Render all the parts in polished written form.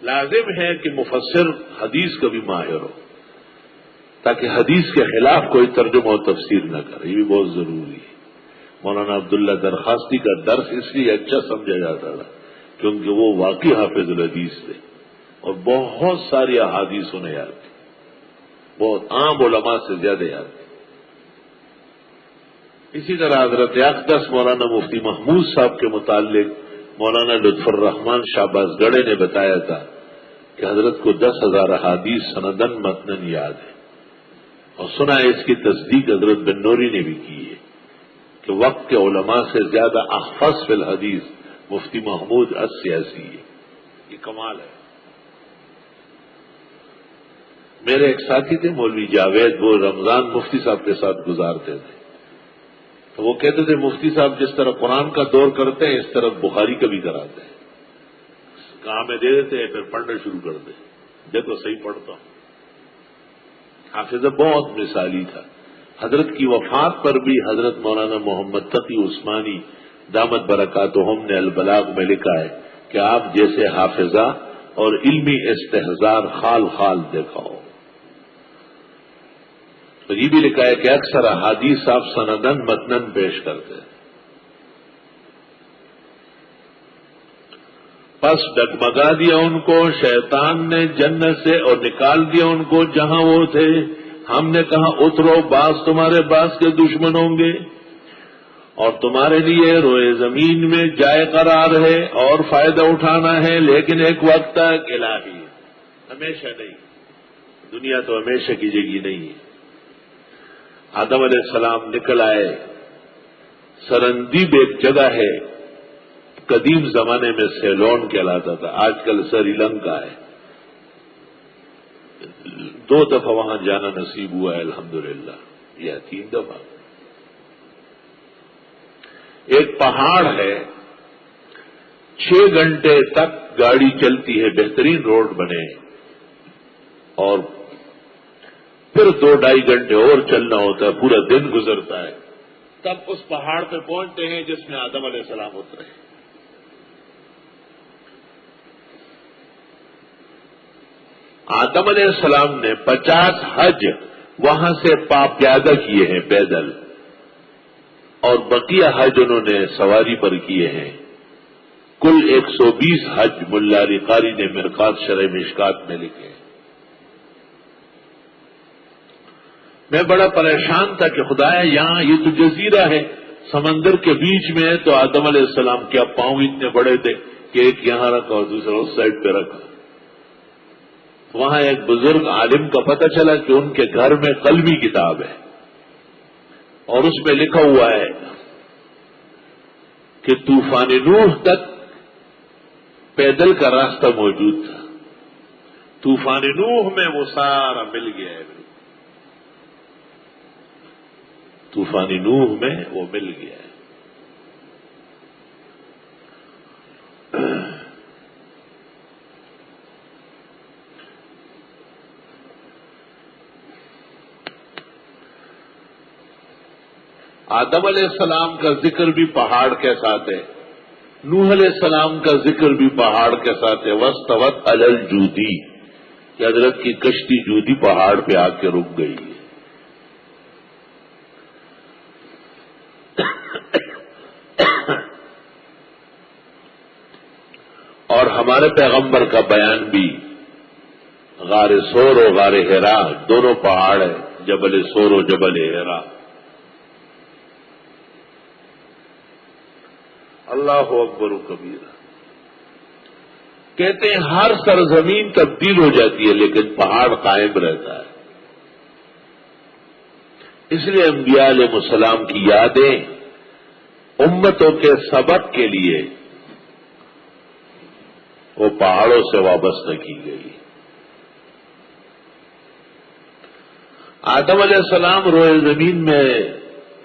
لازم ہے کہ مفسر حدیث کا بھی ماہر ہو، تاکہ حدیث کے خلاف کوئی ترجمہ و تفسیر نہ کرے، یہ بھی بہت ضروری ہے۔ مولانا عبداللہ درخواستی کا درس اس لیے اچھا سمجھا جاتا تھا کیونکہ وہ واقعی حافظ الحدیث تھے اور بہت ساری احادیث انہیں یاد تھی، بہت عام علماء سے زیادہ یاد تھی۔ اسی طرح حضرت اقدس مولانا مفتی محمود صاحب کے متعلق مولانا لطف الرحمان شہباز گڑھے نے بتایا تھا کہ حضرت کو 10,000 احادیث سندن متنن یاد ہے، اور سنا ہے اس کی تصدیق حضرت بن نوری نے بھی کی ہے کہ وقت کے علماء سے زیادہ احفظ فی الحدیث مفتی محمود السیاسی ہے۔ یہ کمال ہے۔ میرے ایک ساتھی تھے مولوی جاوید، وہ رمضان مفتی صاحب کے ساتھ گزارتے تھے، تو وہ کہتے تھے مفتی صاحب جس طرح قرآن کا دور کرتے ہیں اس طرح بخاری کا بھی کراتے ہیں، کام میں دے دیتے ہیں پھر پڑھنا شروع کر دیں، دیکھو صحیح پڑھتا ہوں۔ حافظہ بہت مثالی تھا۔ حضرت کی وفات پر بھی حضرت مولانا محمد تقی عثمانی دامت برکاتہم نے البلاغ میں لکھا ہے کہ آپ جیسے حافظہ اور علمی استحضار خال خال دیکھا ہو۔ تو یہ بھی لکھا ہے کہ اکثر احادیث آپ سندن متنن پیش کرتے ہیں۔ پس ڈگمگا دیا ان کو شیطان نے جنت سے اور نکال دیا ان کو جہاں وہ تھے۔ ہم نے کہا اترو، باز تمہارے باز کے دشمن ہوں گے اور تمہارے لیے روئے زمین میں جائے قرار ہے اور فائدہ اٹھانا ہے، لیکن ایک وقت تک الہی، ہمیشہ نہیں۔ دنیا تو ہمیشہ کی جگہ نہیں ہے۔ آدم علیہ السلام نکل آئے، سرندیب ایک جگہ ہے، قدیم زمانے میں سیلون کہلاتا تھا، آج کل سری لنکا ہے۔ 2 دفعہ وہاں جانا نصیب ہوا ہے الحمدللہ، یا 3 دفعہ۔ ایک پہاڑ ہے، 6 گھنٹے تک گاڑی چلتی ہے، بہترین روڈ بنے، اور پھر 2-2.5 گھنٹے اور چلنا ہوتا ہے، پورا دن گزرتا ہے، تب اس پہاڑ پہ پہنچتے ہیں جس میں آدم علیہ السلام اترے۔ آدم علیہ السلام نے 50 حج وہاں سے پیادہ کیے ہیں پیدل، اور بقیہ حج انہوں نے سواری پر کیے ہیں۔ کل 120 حج ملا علی قاری نے مرقات شرح مشکات میں لکھے۔ میں بڑا پریشان تھا کہ خدایا یہاں یہ تو جزیرہ ہے، سمندر کے بیچ میں ہے، تو آدم علیہ السلام کیا پاؤں اتنے بڑے تھے کہ ایک یہاں رکھا اور دوسرا اس سائڈ پہ رکھا۔ وہاں ایک بزرگ عالم کا پتہ چلا کہ ان کے گھر میں قلمی کتاب ہے، اور اس میں لکھا ہوا ہے کہ طوفان نوح تک پیدل کا راستہ موجود تھا، طوفان نوح میں وہ سارا مل گیا ہے، طوفان نوح میں وہ مل گیا ہے۔ آدم علیہ السلام کا ذکر بھی پہاڑ کے ساتھ ہے، نوح علیہ السلام کا ذکر بھی پہاڑ کے ساتھ ہے۔ وَاسْتَوَتْ عَلَى الْجُودِي، کہ حضرت کی کشتی جودی پہاڑ پہ آ کے رک گئی ہے۔ اور ہمارے پیغمبر کا بیان بھی غار سور و غار حرا دونوں پہاڑ ہیں، جبل سور و جبل حرا۔ اللہ اکبر و کبیرہ۔ کہتے ہیں ہر سرزمین تبدیل ہو جاتی ہے لیکن پہاڑ قائم رہتا ہے۔ اس لیے انبیاء علیہ السلام کی یادیں امتوں کے سبق کے لیے وہ پہاڑوں سے وابستہ کی گئی۔ آدم علیہ السلام روئے زمین میں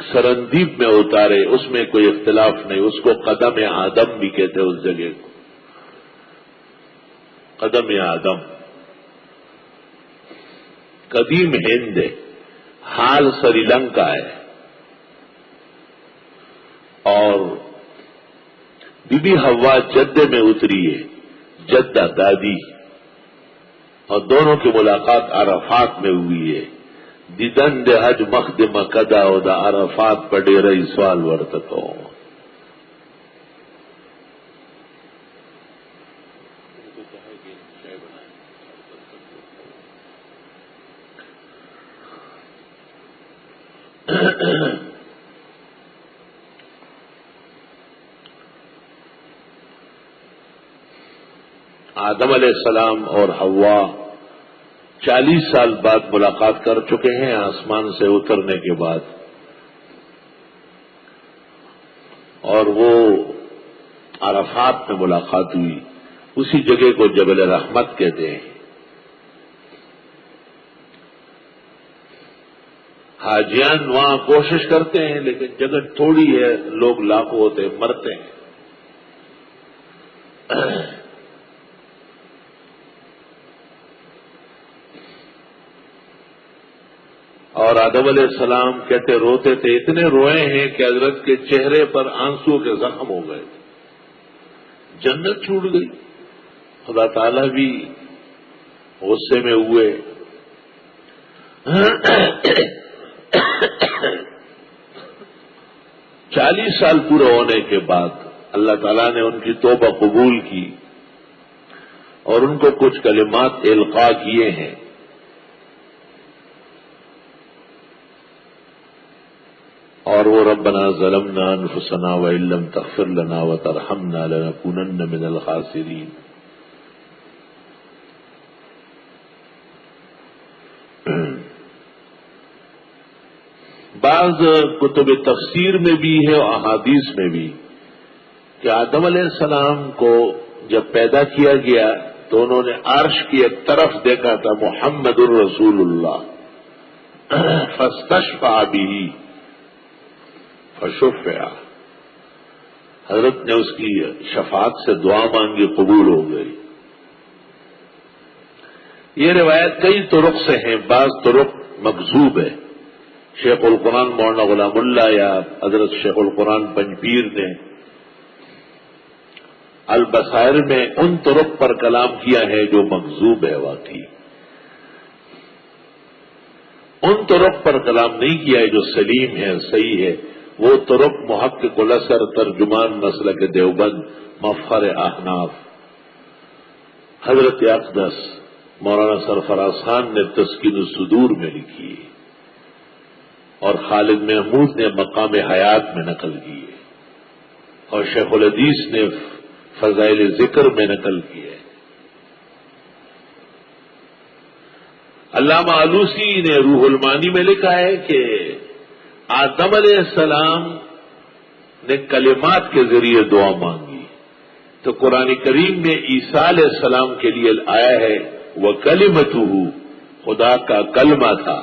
سرندیب میں اتارے، اس میں کوئی اختلاف نہیں، اس کو قدم آدم بھی کہتے ہیں، اس جگہ کو قدم آدم۔ قدیم ہند ہے، حال سری لنکا ہے، اور بی بی حوا جدے میں اتری ہے، جدہ دادی، اور دونوں کی ملاقات عرفات میں ہوئی ہے. دیدن دے حج مخدم کدا او دا عرفات پر ڈیرئی سوال ورتکو. آدم علیہ السلام اور حوا 40 سال بعد ملاقات کر چکے ہیں آسمان سے اترنے کے بعد، اور وہ عرفات میں ملاقات ہوئی. اسی جگہ کو جبل رحمت کہتے ہیں. حاجیان وہاں کوشش کرتے ہیں لیکن جگہ تھوڑی ہے، لوگ لاکھوں ہوتے ہیں، مرتے ہیں. اور آدم علیہ السلام کہتے روتے تھے، اتنے روئے ہیں کہ حضرت کے چہرے پر آنسو کے زخم ہو گئے. جنت چھوٹ گئی. خدا تعالیٰ بھی غصے میں ہوئے. 40 سال پورے ہونے کے بعد اللہ تعالیٰ نے ان کی توبہ قبول کی اور ان کو کچھ کلمات القاء کیے ہیں. اور وہ ربنا ظلمنا انفسنا وان لم تغفر لنا وترحمنا لنكونن من الخاسرین. بعض کتب تفسیر میں بھی ہے اور احادیث میں بھی کہ آدم علیہ السلام کو جب پیدا کیا گیا تو انہوں نے عرش کی ایک طرف دیکھا تھا محمد الرسول اللہ فاستشفع به فشفع. حضرت نے اس کی شفاعت سے دعا مانگی، قبول ہو گئی. یہ روایت کئی طرق سے ہیں، بعض طرق مکذوب ہے. شیخ القرآن مولانا غلام اللہ یا حضرت شیخ القرآن پنجپیر نے البصائر میں ان طرق پر کلام کیا ہے جو مکذوب ہے. واقعی ان طرق پر کلام نہیں کیا ہے جو سلیم ہے، صحیح ہے. وہ طرق محقق الاسر ترجمان مسلک دیوبند مفخر احناف حضرت اقدس مولانا سرفراز خان نے تسکین الصدور میں لکھی اور خالد محمود نے مقام حیات میں نقل کی ہے اور شیخ الحدیث نے فضائل ذکر میں نقل کی ہے. علامہ آلوسی نے روح المعانی میں لکھا ہے کہ آدم علیہ السلام نے کلمات کے ذریعے دعا مانگی تو قرآن کریم میں عیسیٰ علیہ السلام کے لیے آیا ہے وہ کلمتہ، خدا کا کلمہ تھا.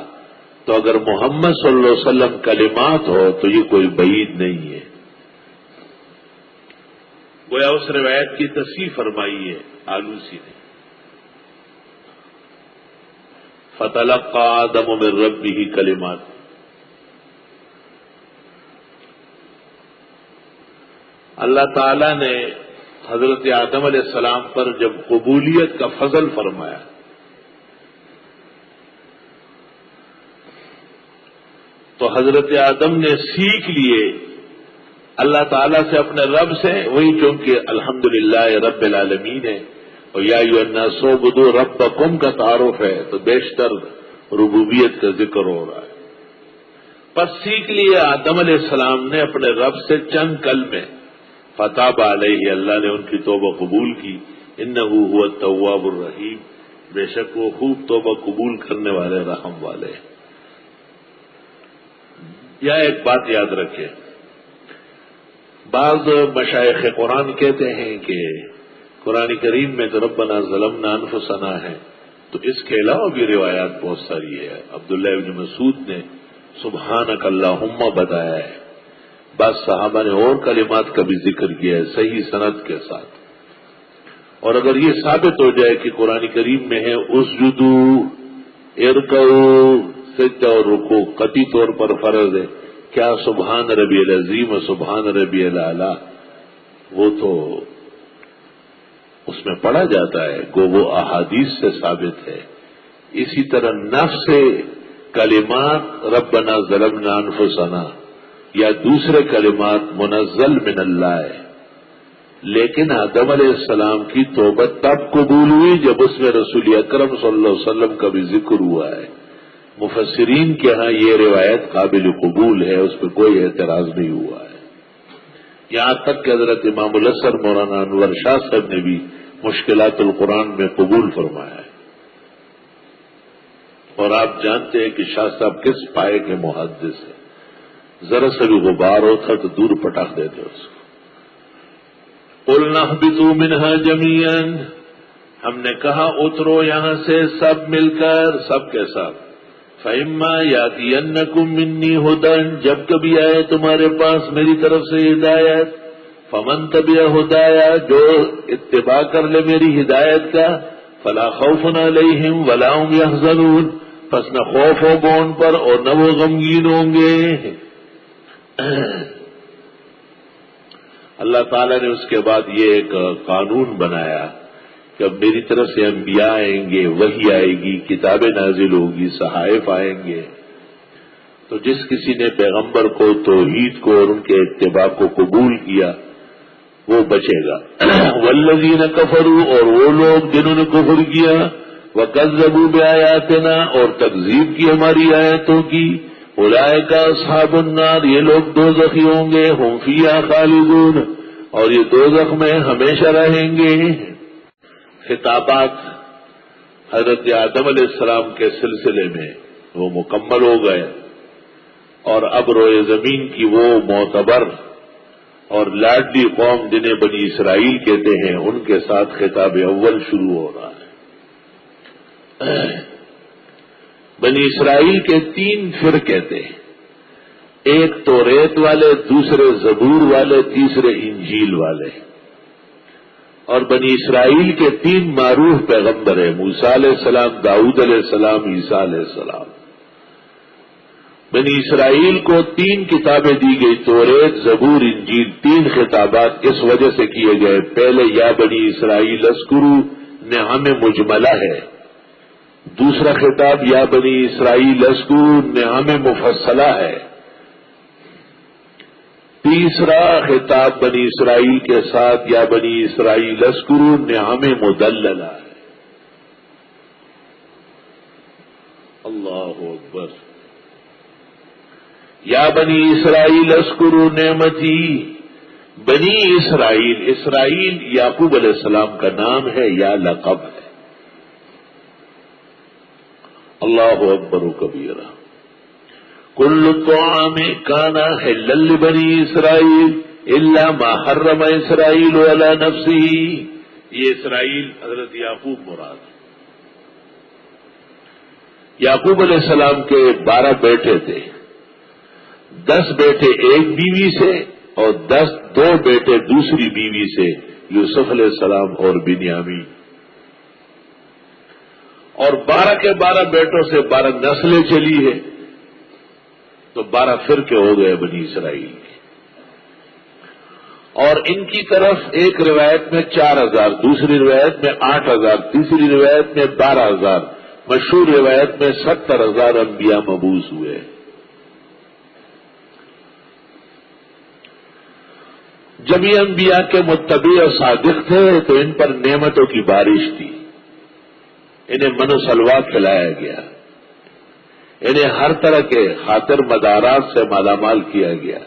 تو اگر محمد صلی اللہ علیہ وسلم کلمات ہو تو یہ کوئی بعید نہیں ہے. گویا اس روایت کی تصحیح فرمائی ہے آلوسی نے. فتلقى آدم من ربه کلمات. اللہ تعالیٰ نے حضرت آدم علیہ السلام پر جب قبولیت کا فضل فرمایا تو حضرت آدم نے سیکھ لیے اللہ تعالیٰ سے، اپنے رب سے. وہی چونکہ الحمدللہ رب العالمین ہے اور یا ایھا الناس اعبدوا ربکم کا تعارف ہے تو بیشتر ربوبیت کا ذکر ہو رہا ہے. پس سیکھ لیے آدم علیہ السلام نے اپنے رب سے چند کلمے. فتاب علیہ، اللہ نے ان کی توبہ قبول کی. انہ هو التواب الرحیم، بے شک وہ خوب توبہ قبول کرنے والے، رحم والے. یا ایک بات یاد رکھیں، بعض مشائخ قرآن کہتے ہیں کہ قرآن کریم میں تو ربنا ظلمنا انفسنا ہے، تو اس کے علاوہ بھی روایات بہت ساری ہے. عبداللہ ابن مسعود نے سبحانک اللہم بتایا ہے. بعض صحابہ نے اور کلمات کا بھی ذکر کیا ہے صحیح سند کے ساتھ. اور اگر یہ ثابت ہو جائے کہ قرآن کریم میں ہے اسجدو ارکعوا سجدہ اور رکوع قطعی طور پر فرض ہے، کیا سبحان ربی العظیم و سبحان ربی الاعلی وہ تو اس میں پڑھا جاتا ہے، گو وہ احادیث سے ثابت ہے۔ اسی طرح نفس سے کلمات ربنا ظلمنا انفسنا یا دوسرے کلمات منزل من اللہ ہے، لیکن آدم علیہ السلام کی توبہ تب قبول ہوئی جب اس میں رسول اکرم صلی اللہ علیہ وسلم کا بھی ذکر ہوا ہے۔ مفسرین کے ہاں یہ روایت قابل قبول ہے، اس پہ کوئی اعتراض نہیں ہوا ہے۔ یہاں تک کہ حضرت امام الازہر مولانا انور شاہ صاحب نے بھی مشکلات القرآن میں قبول فرمایا ہے۔ اور آپ جانتے ہیں کہ شاہ صاحب کس پائے کے محدث ہیں، ذرا سے بھی غبار ہوتا تو دور پٹاخ دیتے اس کو۔ قُلْنَا اهْبِطُوا مِنْهَا جَمِيعًا، ہم نے کہا اترو یہاں سے سب مل کر، سب کے ساتھ۔ فَإِمَّا يَأْتِيَنَّكُم مِّنِّي هُدًى، جب کبھی آئے تمہارے پاس میری طرف سے ہدایت، فَمَن تَبِعَ هُدَايَ، جو اتباع کر لے میری ہدایت کا، فَلَا خَوْفٌ عَلَيْهِمْ وَلَا هُمْ يَحْزَنُونَ، پس نہ خوف ہوگا ان پر اور نہ وہ غمگین ہوں گے۔ اللہ تعالیٰ نے اس کے بعد یہ ایک قانون بنایا کہ اب میری طرف سے انبیاء آئیں گے، وحی آئے گی، کتابیں نازل ہوگی، صحائف آئیں گے، تو جس کسی نے پیغمبر کو، توحید کو اور ان کے اتباع کو قبول کیا وہ بچے گا۔ والذین کفروا، اور وہ لوگ جنہوں نے کفر کیا، وکذبوا بآیاتنا، اور تکذیب کی ہماری آیتوں کی، اولئک اصحاب النار، یہ لوگ دوزخی ہوں گے، ہم فیہا خالدون، اور یہ دوزخ میں ہمیشہ رہیں گے۔ خطابات حضرت آدم علیہ السلام کے سلسلے میں وہ مکمل ہو گئے، اور اب روئے زمین کی وہ معتبر اور لاڈلی قوم جنہیں بنی اسرائیل کہتے ہیں، ان کے ساتھ خطاب اول شروع ہو رہا ہے۔ بنی اسرائیل کے 3 فرقے تھے، ایک توریت والے، دوسرے زبور والے، تیسرے انجیل والے۔ اور بنی اسرائیل کے 3 معروف پیغمبر ہیں، موسیٰ علیہ السلام، داؤد علیہ السلام، عیسیٰ علیہ السلام۔ بنی اسرائیل کو 3 کتابیں دی گئی، توریت، زبور، انجیل۔ 3 خطابات اس وجہ سے کیے گئے، پہلے یا بنی اسرائیل اذکروا نعم مجملہ ہے، دوسرا خطاب یا بنی اسرائیل اذکروا نعم مفصلہ ہے، تیسرا خطاب بنی اسرائیل کے ساتھ یا بنی اسرائیل اذکروا نعم مدللہ ہے۔ اللہ اکبر۔ یا بنی اسرائیل اذکروا نعمتی، بنی اسرائیل، اسرائیل یعقوب علیہ السلام کا نام ہے یا لقب ہے۔ اللہ اکبر و کبیرہ۔ کل الطعام کان حلا لبنی اسرائیل الا ما حرم اسرائیل علی نفسہ، یہ اسرائیل حضرت یعقوب مراد۔ یعقوب علیہ السلام کے 12 بیٹے تھے، 10 بیٹے ایک بیوی سے اور 2 بیٹے دوسری بیوی سے، یوسف علیہ السلام اور بنیامین۔ اور 12 کے 12 بیٹوں سے 12 نسلیں چلی ہیں، تو 12 فرقے ہو گئے بنی اسرائیل کے۔ اور ان کی طرف ایک روایت میں 4000، دوسری روایت میں 8000، تیسری روایت میں 12000، مشہور روایت میں 70000 انبیاء مبعوث ہوئے۔ جب یہ انبیاء کے متبع اور صادق تھے تو ان پر نعمتوں کی بارش تھی، انہیں من و سلوا کھلایا گیا، انہیں ہر طرح کے خاطر مدارات سے مالا مال کیا گیا،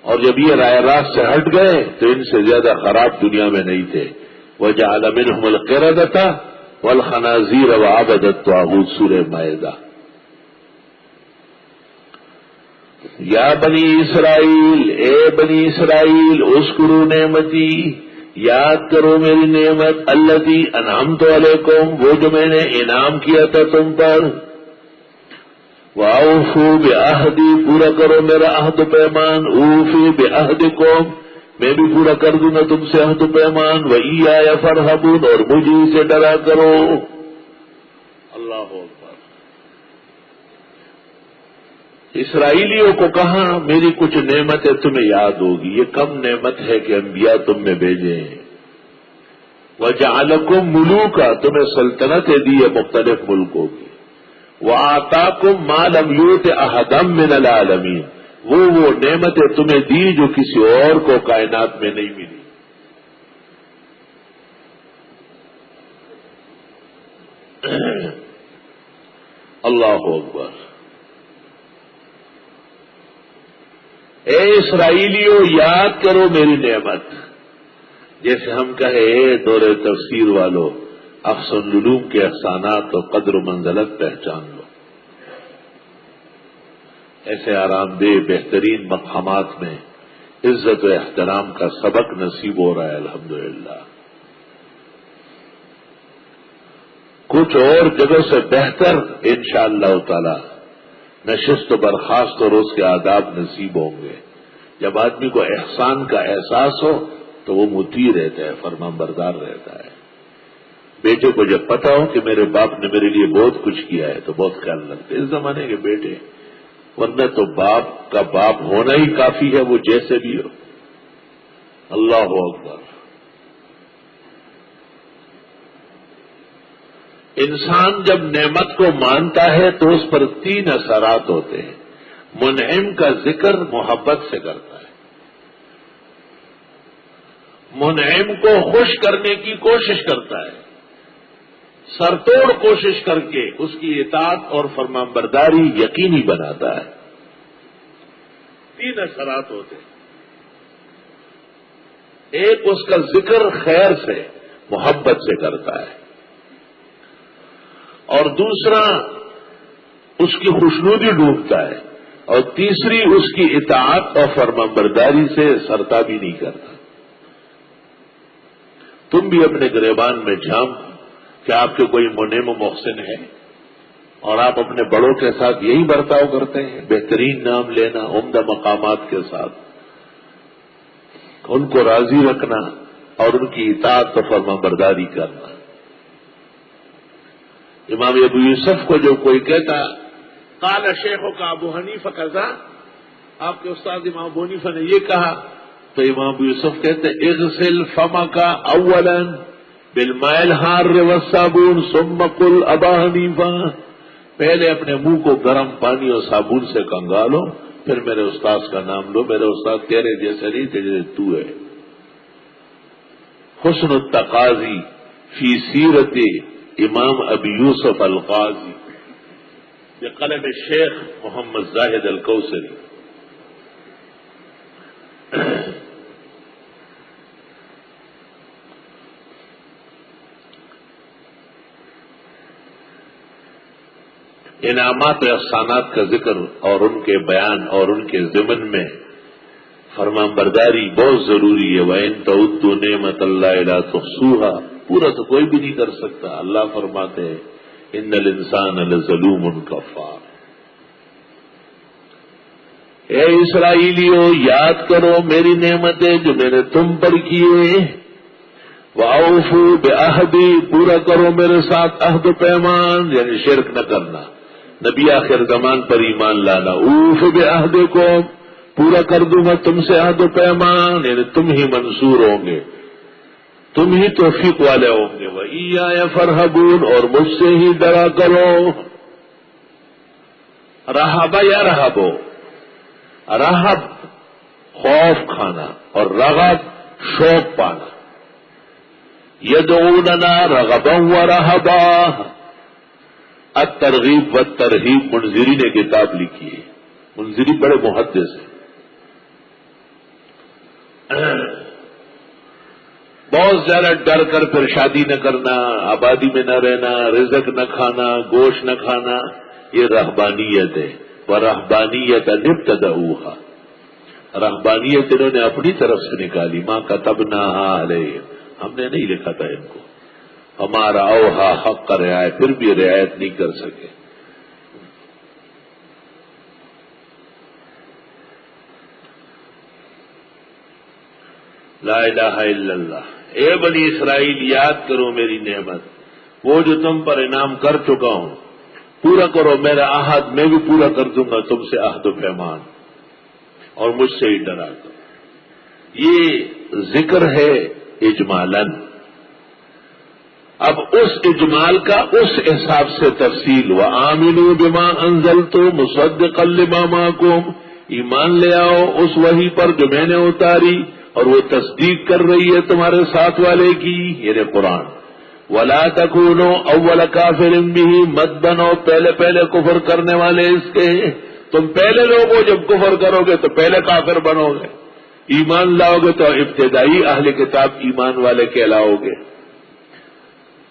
اور جب یہ رائے راست سے ہٹ گئے تو ان سے زیادہ خراب دنیا میں نہیں تھے۔ وَجَعَلَ مِنْهُمُ الْقِرَدَةَ وَالْخَنَازِيرَ وَعَبَدَ الطَّاغُوتَ، سورہ مائدہ۔ یا بنی اسرائیل، اے بنی اسرائیل، اذکروا نعمتی، یاد کرو میری نعمت، التی انعمت علیکم، وہ جو میں نے انعام کیا تھا تم پر، واوفوا بعہدی، پورا کرو میرا عہد و پیمان، اوفی بعہدکم، میں بھی پورا کر دوں گا تم سے عہد و پیمان، وایای فارہبون، اور مجھے سے ڈرا کرو۔ اللہ اکبر۔ اسرائیلیوں کو کہا میری کچھ نعمتیں تمہیں یاد ہوگی، یہ کم نعمت ہے کہ انبیاء تم میں بھیجے ہیں۔ وَجَعَلَكُم مُلُوكًا، تمہیں سلطنتیں دی ہے مختلف ملکوں کی۔ وَآتَاكُم مَا لَمْ يُؤْتِ أَحَدًا مِّنَ الْعَالَمِينَ، وہ نعمتیں تمہیں دی جو کسی اور کو کائنات میں نہیں ملی۔ اللہ اکبر۔ اے اسرائیلیوں یاد کرو میری نعمت، جیسے ہم کہے دور تفسیر والو احسن العلوم کے احسانات و قدر و منزلت پہچان لو۔ ایسے آرام دہ بہترین مقامات میں عزت و احترام کا سبق نصیب ہو رہا ہے الحمدللہ۔ کچھ اور جگہ سے بہتر انشاءاللہ تعالی نشست و برخاست اور اس کے آداب نصیب ہوں گے۔ جب آدمی کو احسان کا احساس ہو تو وہ مطیع رہتا ہے، فرمان بردار رہتا ہے۔ بیٹے کو جب پتا ہو کہ میرے باپ نے میرے لیے بہت کچھ کیا ہے تو بہت خیال رکھتے اس زمانے کے بیٹے، ورنہ تو باپ کا باپ ہونا ہی کافی ہے، وہ جیسے بھی ہو۔ اللہ اکبر۔ انسان جب نعمت کو مانتا ہے تو اس پر 3 اثرات ہوتے ہیں۔ منعم کا ذکر محبت سے کرتا ہے، منعم کو خوش کرنے کی کوشش کرتا ہے، سرتوڑ کوشش کر کے اس کی اطاعت اور فرمانبرداری یقینی بناتا ہے۔ 3 اثرات ہوتے ہیں۔ ایک اس کا ذکر خیر سے محبت سے کرتا ہے، اور دوسرا اس کی خوشنودی ڈوبتا ہے، اور تیسری اس کی اطاعت اور فرمانبرداری سے سرتابی نہیں کرتا۔ تم بھی اپنے گریبان میں جھانک کہ آپ کے کوئی منعم و محسن ہے، اور آپ اپنے بڑوں کے ساتھ یہی برتاؤ کرتے ہیں، بہترین نام لینا، عمدہ مقامات کے ساتھ ان کو راضی رکھنا اور ان کی اطاعت و فرمانبرداری کرنا۔ امام ابو یوسف کو جو کوئی کہتا قال شیخوں کا ابو حنیفہ قضا، آپ کے استاد امام ابو حنیفہ نے یہ کہا، تو امام ابو یوسف کہتے اغسل فمک اولا بالماء الحار والصابون ثم قل ابا حنیفہ، پہلے اپنے منہ کو گرم پانی اور صابن سے کنگالو، پھر میرے استاد کا نام لو۔ میرے استاد تیرے جیسے نہیں تھے جیسے تو ہے۔ حسن التقاضی فی سیرت امام ابی یوسف القاضی، یہ قلم شیخ محمد زاہد الکوثری۔ انعامات و احسانات کا ذکر اور ان کے بیان اور ان کے ضمن میں فرمانبرداری بہت ضروری ہے۔ وَإِن تَعُدُّوا نِعْمَتَ اللَّهِ لَا تُحْصُوهَا، پورا تو کوئی بھی نہیں کر سکتا۔ اللہ فرماتے ہیں ان الانسان لظلوم کفار۔ اے اسرائیلیوں یاد کرو میری نعمتیں جو میں نے تم پر کیے، وَأَوْفُوا بِعَهْدِي، پورا کرو میرے ساتھ عہد و پیمان، یعنی شرک نہ کرنا، نبی آخر زمان پر ایمان لانا۔ اوف بعہدکم، پورا کر دوں گا تم سے عہد و پیمان، یعنی تم ہی منصور ہوں گے، تم ہی توفیق والے ہوں گے۔ وَإِيَّايَ فَارْهَبُونِ، اور مجھ سے ہی ڈرا کرو۔ رہب یا رہبو، رہب خوف کھانا اور رغب شوق پانا۔ یدعوننا رغبا ورہبا، الترغیب والترہیب منذری نے کتاب لکھی ہے، منذری بڑے محدث ہیں۔ بہت زیادہ ڈر کر پھر شادی نہ کرنا، آبادی میں نہ رہنا، رزق نہ کھانا، گوشت نہ کھانا، یہ رہبانیت ہے۔ وَرَهْبَانِيَّةً ابْتَدَعُوهَا، رہبانیت انہوں نے اپنی طرف سے نکالی۔ مَا كَتَبْنَاهَا عَلَيْهِمْ، ہم نے نہیں لکھا تھا ان کو۔ ہمارا اوہا حق کا رعایت، پھر بھی رعایت نہیں کر سکے۔ لا الہ الا اللہ۔ اے بنی اسرائیل یاد کرو میری نعمت، وہ جو تم پر انعام کر چکا ہوں، پورا کرو میرا عہد، میں بھی پورا کر دوں گا تم سے عہد و پیمان، اور مجھ سے ہی ڈرا کرو۔ یہ ذکر ہے اجمالاً۔ اب اس اجمال کا اس حساب سے تفصیل، وَآمِنُوا بِمَا أَنزَلْتُ مُصَدِّقًا لِمَا مَعَكُمْ، ایمان لے آؤ اس وحی پر جو میں نے اتاری اور وہ تصدیق کر رہی ہے تمہارے ساتھ والے کی، یعنی قرآن۔ وَلَا تَكُونُوا أَوَّلَ كَافِرٍ بِهِ، مت بنو پہلے کفر کرنے والے اس کے۔ تم پہلے لوگ ہو، جب کفر کرو گے تو پہلے کافر بنو گے، ایمان لاؤ گے تو ابتدائی اہل کتاب ایمان والے کہلاؤ گے۔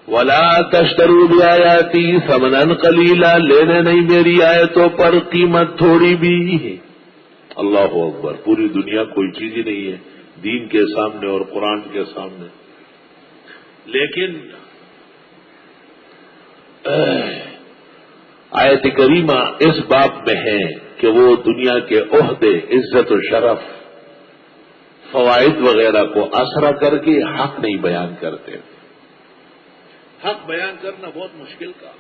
وَلَا تَشْتَرُوا بِآيَاتِي ثَمَنًا قَلِيلًا، لینے نہیں میری آیتوں پر قیمت تھوڑی بھی۔ اللہ اکبر، پوری دنیا کوئی چیز ہی نہیں ہے دین کے سامنے اور قرآن کے سامنے، لیکن آیت کریمہ اس باب میں ہے کہ وہ دنیا کے عہدے، عزت و شرف، فوائد وغیرہ کو آسرا کر کے حق نہیں بیان کرتے۔ حق بیان کرنا بہت مشکل کا۔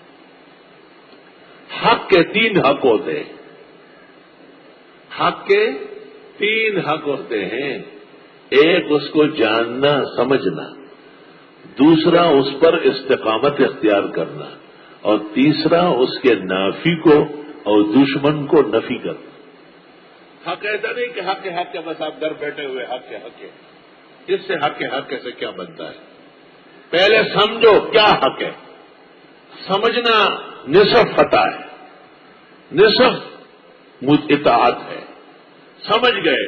حق کے 3 حق ہوتے ہیں، حق کے 3 حق ہوتے ہیں۔ ایک اس کو جاننا سمجھنا، دوسرا اس پر استقامت اختیار کرنا، اور تیسرا اس کے نافی کو اور دشمن کو نفی کرنا۔ حق ایسا نہیں کہ حق ہے بس آپ گھر بیٹھے ہوئے حق ہے۔ اس سے حق سے کیا بنتا ہے؟ پہلے سمجھو کیا حق ہے، سمجھنا نصف فتح ہے، نصف اطاعت ہے۔ سمجھ گئے،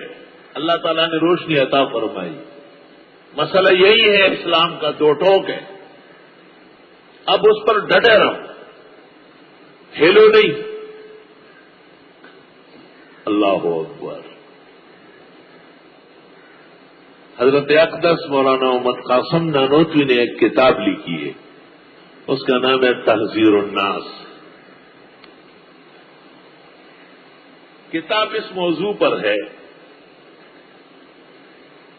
اللہ تعالیٰ نے روشنی عطا فرمائی۔ مسئلہ یہی ہے، اسلام کا 2 ٹوک ہے، اب اس پر ڈٹے رہو، ہلو نہیں۔ اللہ اکبر۔ حضرت اقدس مولانا محمد قاسم نانوتوی نے ایک کتاب لکھی ہے، اس کا نام ہے تحذیر الناس۔ کتاب اس موضوع پر ہے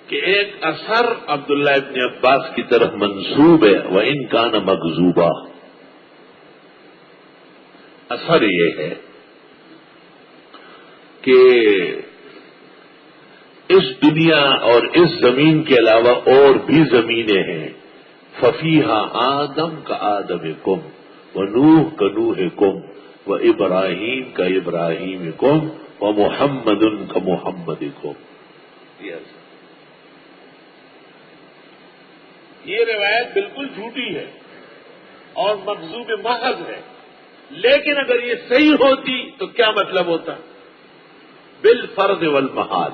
کہ ایک اثر عبداللہ ابن عباس کی طرف منسوب ہے، وَإِن كَانَ مَكْذُوبًا۔ اثر یہ ہے کہ اس دنیا اور اس زمین کے علاوہ اور بھی زمینیں ہیں، فَفِيهَا آدم كَآدَمِكُمْ وَنُوحٌ كَنُوحِكُمْ وَإِبْرَاهِيمُ كَإِبْرَاهِيمِكُمْ وَمُحَمَّدٌ كَمُحَمَّدِكُمْ۔ یہ روایت بالکل جھوٹی ہے اور مکذوب محض ہے، لیکن اگر یہ صحیح ہوتی تو کیا مطلب ہوتا؟ بالفرض والمحال۔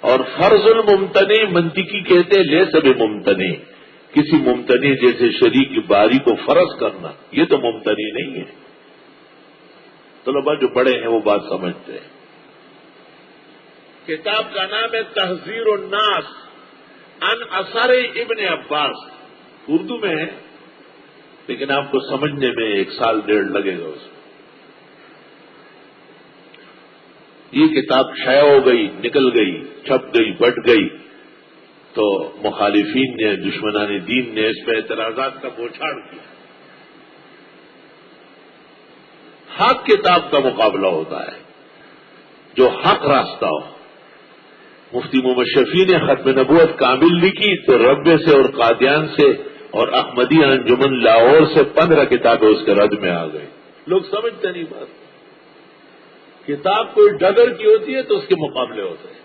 اور فرض الممتنع منطقی کہتے لیس بممتنع، کسی ممتنع جیسے شریک کی باری کو فرض کرنا، یہ تو ممتنع نہیں ہے۔ طلباء جو بڑے ہیں وہ بات سمجھتے ہیں۔ کتاب کا نام ہے تحذیر الناس عن اثر ابن عباس، اردو میں ہے لیکن آپ کو سمجھنے میں 1 سال 1.5 لگے گا۔ اس میں یہ کتاب شائع ہو گئی، نکل گئی، چھپ گئی، بٹ گئی، تو مخالفین نے، دشمنان دین نے اس پہ اعتراضات کا بوچھاڑ کیا۔ حق کتاب کا مقابلہ ہوتا ہے، جو حق راستہ ہو۔ مفتی محمد شفیع نے ختم نبوت کامل لکھی تو ربے سے اور قادیان سے اور احمدی انجمن لاہور سے 15 کتابیں اس کے رد میں آ گئی۔ لوگ سمجھتے نہیں بات۔ کتاب کوئی ڈگر کی ہوتی ہے تو اس کے مقابلے ہوتے ہیں۔